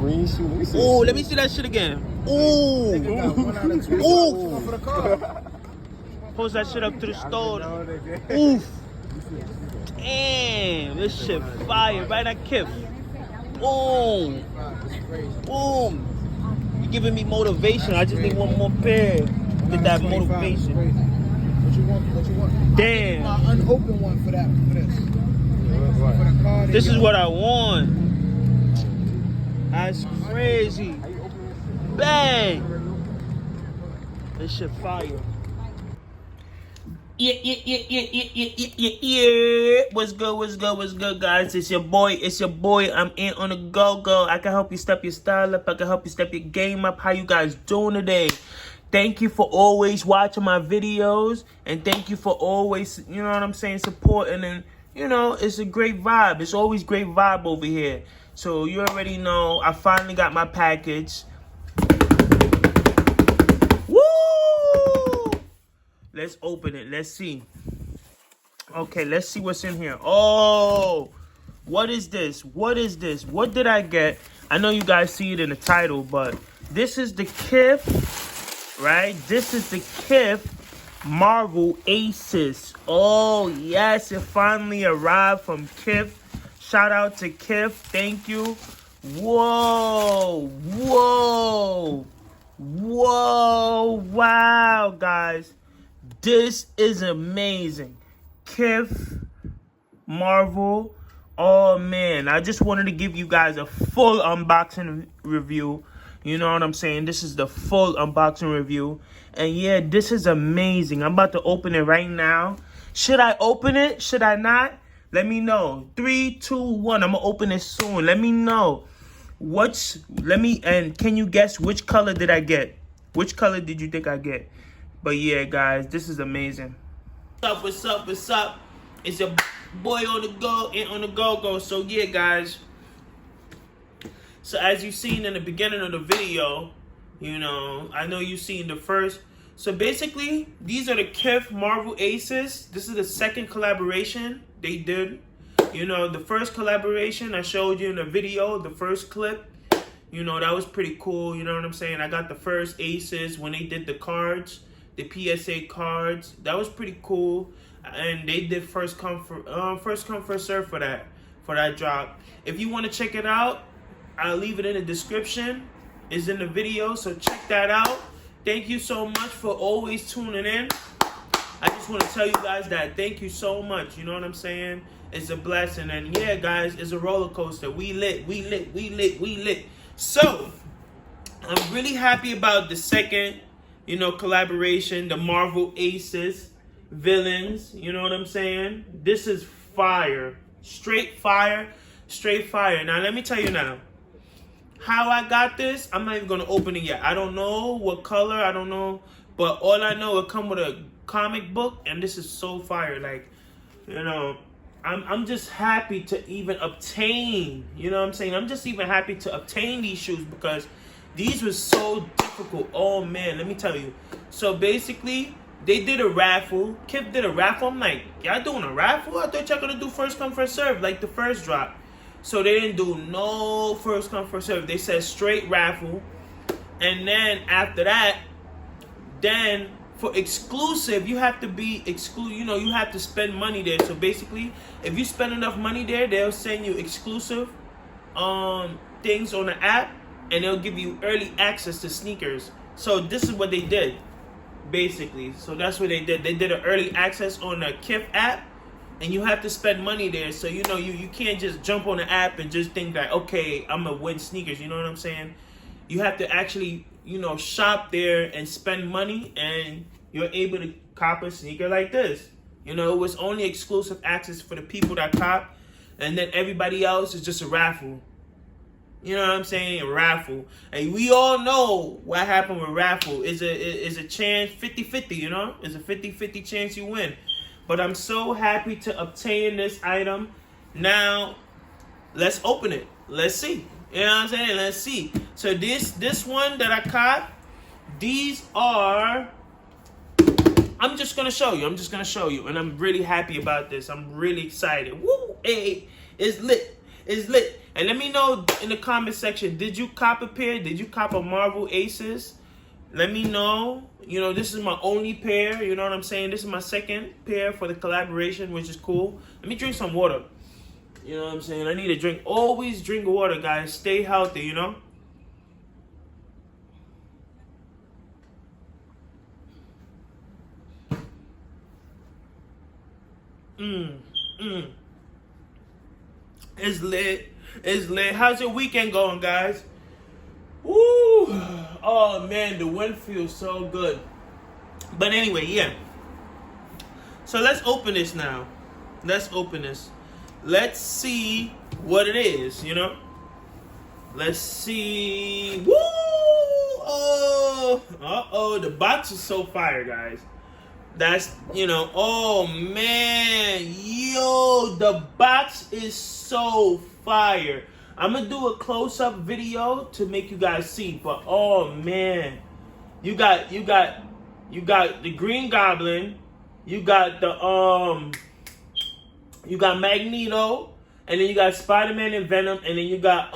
green shoe. Let me see. Oh, let me see that shit again. Oh. Post that shit up to the store. Oof. Damn, this shit fire. Right at Kith. Boom. Boom. You giving me motivation. I just need one more pair. Get that motivation. What you want? Damn. My unopened one for this. This is what I want. That's crazy. Bang. This shit fire. Yeah. What's good, guys? It's your boy. I'm Antonthegogo. I can help you step your style up. I can help you step your game up. How you guys doing today? Thank you for always watching my videos. And thank you for always, you know what I'm saying, supporting. And, you know, it's a great vibe. It's always great vibe over here. So you already know, I finally got my package. Woo! Let's open it. Let's see. Okay, let's see what's in here. Oh, what is this? What is this? What did I get? I know you guys see it in the title, but this is the Kith, right? This is the Kith Marvel Asics. Oh, yes, it finally arrived from Kith. Shout out to Kith. Thank you. Whoa. Wow, guys. This is amazing. Kith, Marvel. Oh, man. I just wanted to give you guys a full unboxing review. You know what I'm saying? This is the full unboxing review. And, yeah, this is amazing. I'm about to open it right now. Should I open it? Should I not? Let me know. 3, 2, 1. I'm going to open it soon. Let me know. And can you guess which color did I get? Which color did you think I get? But yeah, guys, this is amazing. What's up? It's your boy Antonthegogo. So yeah, guys. So as you've seen in the beginning of the video, you know, I know you've seen the first. So basically, these are the Kith Marvel Asics. This is the second collaboration they did. You know, the first collaboration I showed you in the video, the first clip. You know, that was pretty cool. You know what I'm saying? I got the first Asics when they did the cards. The PSA cards, that was pretty cool, and they did first come first serve for that drop. If you want to check it out, I'll leave it in the description. It's in the video, so check that out. Thank you so much for always tuning in. I just want to tell you guys that thank you so much. You know what I'm saying? It's a blessing, and yeah, guys, it's a roller coaster. We lit. So I'm really happy about the second, you know, collaboration, the Marvel Asics villains. You know what I'm saying? This is fire. Straight fire. Now, let me tell you now. How I got this, I'm not even going to open it yet. I don't know what color. I don't know. But all I know, it come with a comic book. And this is so fire. Like, you know, I'm just happy to even obtain. You know what I'm saying? I'm just even happy to obtain these shoes because these were so difficult. Oh, man, let me tell you. So, basically, they did a raffle. Kith did a raffle. I'm like, y'all doing a raffle? I thought y'all going to do first come, first serve, like the first drop. So, they didn't do no first come, first serve. They said straight raffle. And then, after that, then, for exclusive, you have to be you know, you have to spend money there. So, basically, if you spend enough money there, they'll send you exclusive things on the app. And they'll give you early access to sneakers. So this is what they did, basically. So that's what they did. They did an early access on the Kith app. And you have to spend money there. So, you know, you can't just jump on the app and just think that, okay, I'm going to win sneakers. You know what I'm saying? You have to actually, you know, shop there and spend money. And you're able to cop a sneaker like this. You know, it was only exclusive access for the people that cop. And then everybody else is just a raffle. You know what I'm saying? A raffle. And we all know what happened with raffle. Is a chance 50-50, you know? It's a 50-50 chance you win. But I'm so happy to obtain this item. Now, let's open it. Let's see. You know what I'm saying? Let's see. So this one that I caught, these are, I'm just going to show you. And I'm really happy about this. I'm really excited. Woo! Hey, it's lit. And let me know in the comment section, did you cop a pair? Did you cop a Marvel Aces? Let me know. You know, this is my only pair. You know what I'm saying? This is my second pair for the collaboration, which is cool. Let me drink some water. You know what I'm saying? I need to drink. Always drink water, guys. Stay healthy, you know? It's lit. It's lit. How's your weekend going, guys? Woo! Oh man, the wind feels so good. But anyway, yeah. So let's open this now. Let's open this. Let's see what it is, you know? Let's see. Woo! Oh! Uh-oh, the box is so fire, guys. That's, you know, oh man, yo, the box is so fire. I'm gonna do a close-up video to make you guys see, but oh man, you got the Green Goblin, you got Magneto, and then you got Spider-Man and Venom, and then you got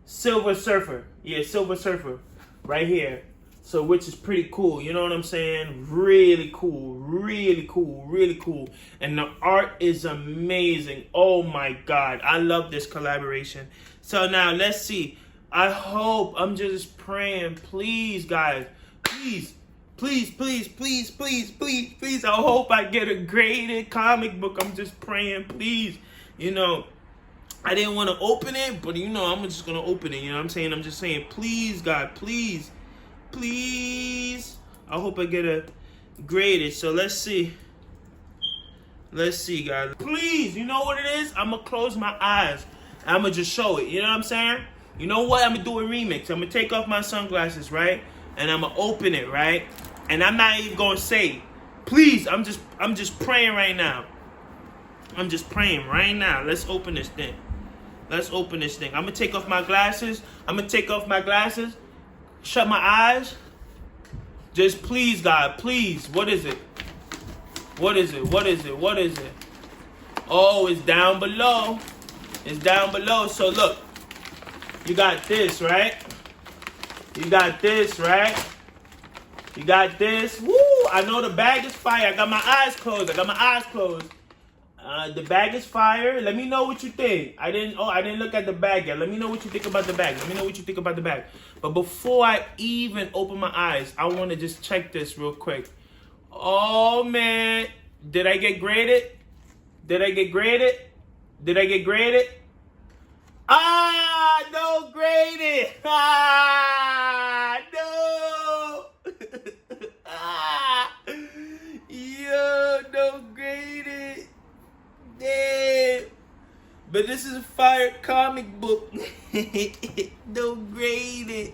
Silver Surfer. Yeah, Silver Surfer right here. So, which is pretty cool, you know what I'm saying? Really cool, really cool, really cool. And the art is amazing. Oh my God, I love this collaboration. So now, let's see. I hope, I'm just praying, please, guys. Please, please, please, please, please, please, please. I hope I get a graded comic book. I'm just praying, please. You know, I didn't want to open it, but you know, I'm just going to open it. You know what I'm saying? I'm just saying, please, God, please. Please. I hope I get a graded. So let's see. Let's see, guys. Please, you know what it is? I'm going to close my eyes. I'm going to just show it. You know what I'm saying? You know what? I'm going to do a remix. I'm going to take off my sunglasses, right? And I'm going to open it, right? And I'm not even going to say, please, I'm just praying right now. I'm just praying right now. Let's open this thing. Let's open this thing. I'm going to take off my glasses. I'm going to take off my glasses. Shut my eyes. Just please, God, please. What is it? What is it? What is it? What is it? Oh, it's down below. It's down below. So look, you got this, right? You got this, right? You got this. Woo! I know the bag is fire. I got my eyes closed. I got my eyes closed. The bag is fire. Let me know what you think. I didn't look at the bag yet. Let me know what you think about the bag. Let me know what you think about the bag. But before I even open my eyes, I want to just check this real quick. Oh man, did I get graded? Did I get graded? Did I get graded? Ah, no graded. Ah, no. Ah, yo, no graded. Damn. But this is a fire comic book. Don't grade it.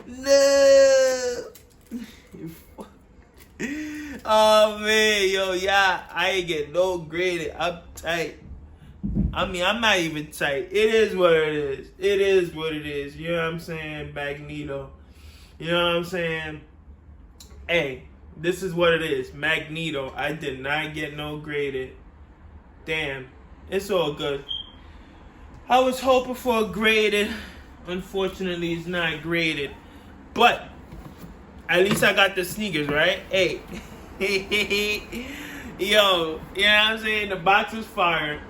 No. Oh man, yo, yeah, I ain't get no graded. I'm tight. I mean, I'm not even tight. It is what it is. It is what it is. You know what I'm saying? Magneto. You know what I'm saying? Hey. This is what it is. Magneto. I did not get no graded. Damn. It's all good. I was hoping for a graded. Unfortunately, it's not graded. But at least I got the sneakers, right? Hey. Yo. You know what I'm saying? The box is fire.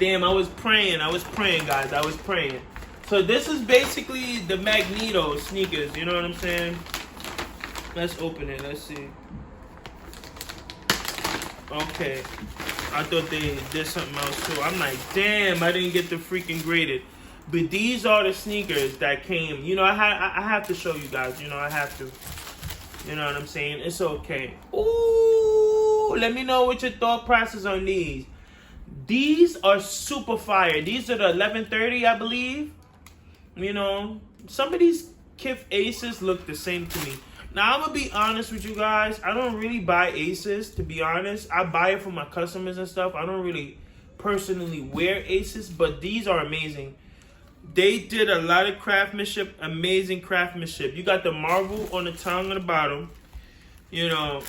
Damn, I was praying. Guys. I was praying. So this is basically the Magneto sneakers. You know what I'm saying? Let's open it. Let's see. Okay. I thought they did something else too. I'm like, damn, I didn't get the freaking graded. But these are the sneakers that came. You know, I have to show you guys. You know, I have to. You know what I'm saying? It's okay. Ooh, let me know what your thought process on these. These are super fire. These are the 1130, I believe. You know, some of these Kith Aces look the same to me. Now, I'm going to be honest with you guys. I don't really buy Aces, to be honest. I buy it for my customers and stuff. I don't really personally wear Aces, but these are amazing. They did a lot of craftsmanship, amazing craftsmanship. You got the Marvel on the tongue on the bottom. You know,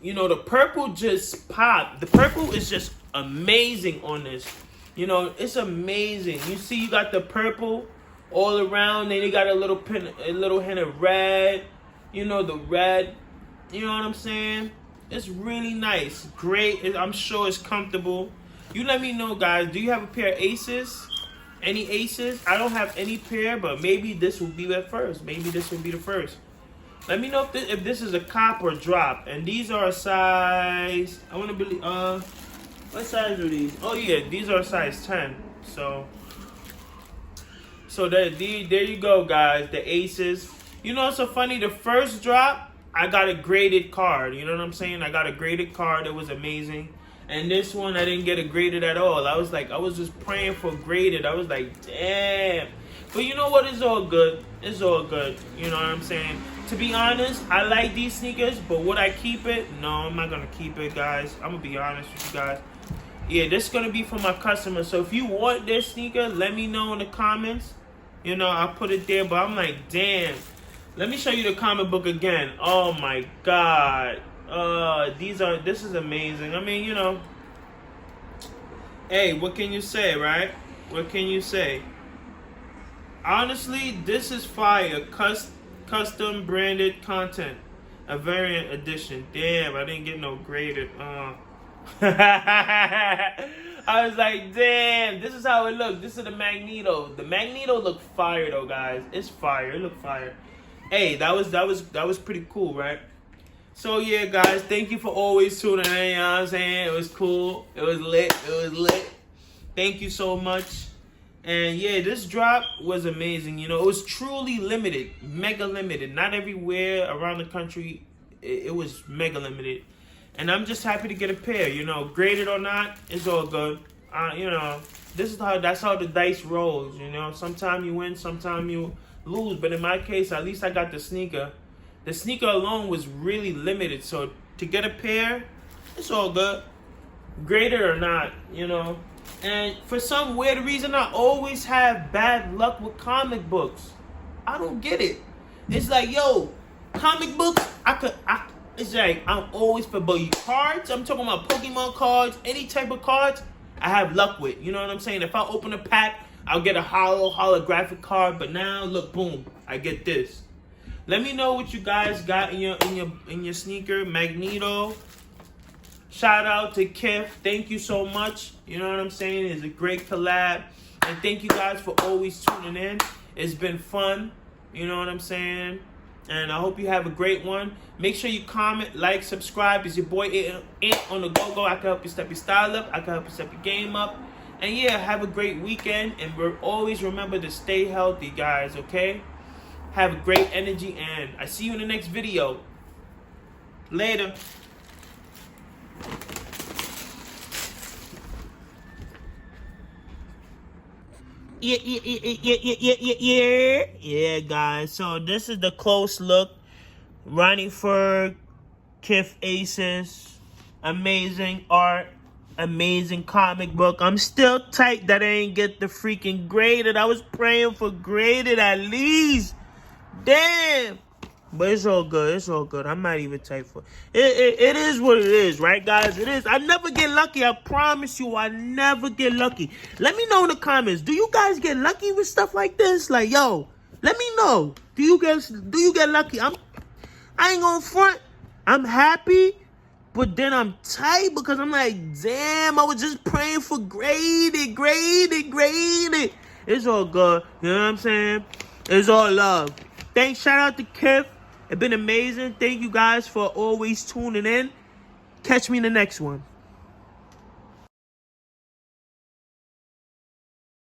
you know, the purple just popped. The purple is just amazing on this. You know, it's amazing. You see, you got the purple all around, then you got a little hint of red. You know, the red. You know what I'm saying? It's really nice. Great. I'm sure it's comfortable. You let me know, guys. Do you have a pair of Aces? Any Aces? I don't have any pair, but maybe this will be the first. Maybe this will be the first. Let me know if this is a cop or drop. And these are a size, I want to believe, what size are these? Oh yeah, these are a size 10. So there you go, guys, the Aces. You know, it's so funny, the first drop, I got a graded card. You know what I'm saying? I got a graded card. It was amazing. And this one, I didn't get it graded at all. I was just praying for graded. I was like, damn. But you know what? It's all good. It's all good. You know what I'm saying? To be honest, I like these sneakers, but would I keep it? No, I'm not going to keep it, guys. I'm going to be honest with you guys. Yeah, this is going to be for my customers. So if you want this sneaker, let me know in the comments. You know, I'll put it there. But I'm like, damn. Let me show you the comic book again. Oh, my God. This is amazing. I mean, you know. Hey, what can you say, right? What can you say? Honestly, this is fire. Custom branded content, a variant edition. Damn, I didn't get no graded. I was like, damn, this is how it looked. This is the Magneto. The Magneto looked fire though, guys. It's fire. It looked fire. Hey, that was pretty cool, right? So yeah, guys, thank you for always tuning in. You know what I'm saying? It was cool. It was lit. It was lit. Thank you so much. And yeah, this drop was amazing. You know, it was truly limited, mega limited. Not everywhere around the country, it was mega limited. And I'm just happy to get a pair. You know, graded or not, it's all good. You know, that's how the dice rolls. You know, sometimes you win, sometimes you lose. But in my case, at least I got the sneaker. The sneaker alone was really limited. So to get a pair, it's all good. Graded or not, you know. And for some weird reason, I always have bad luck with comic books. I don't get it. It's like, yo, comic books, it's like, I'm always for cards. I'm talking about Pokemon cards, any type of cards, I have luck with. You know what I'm saying? If I open a pack, I'll get a holographic card. But now, look, boom, I get this. Let me know what you guys got in your sneaker. Magneto. Shout out to Kith. Thank you so much. You know what I'm saying? It's a great collab. And thank you guys for always tuning in. It's been fun. You know what I'm saying? And I hope you have a great one. Make sure you comment, like, subscribe. It's your boy Antonthegogo. I can help you step your style up. I can help you step your game up. And yeah, have a great weekend. And always remember to stay healthy, guys, okay? Have a great energy. And I see you in the next video. Later. Yeah, guys. So this is the close look. Ronnie Ferg, Kith Aces, amazing art, amazing comic book. I'm still tight that I ain't get the freaking graded. I was praying for graded at least. Damn. But it's all good. It's all good. I'm not even tight for it. It is what it is, right, guys? It is. I never get lucky. I promise you, I never get lucky. Let me know in the comments. Do you guys get lucky with stuff like this? Like, yo, let me know. Do you get lucky? I ain't gonna front. I'm happy, but then I'm tight because I'm like, damn, I was just praying for graded. It's all good. You know what I'm saying? It's all love. Thanks. Shout out to Kith. It's been amazing. Thank you guys for always tuning in. Catch me in the next one.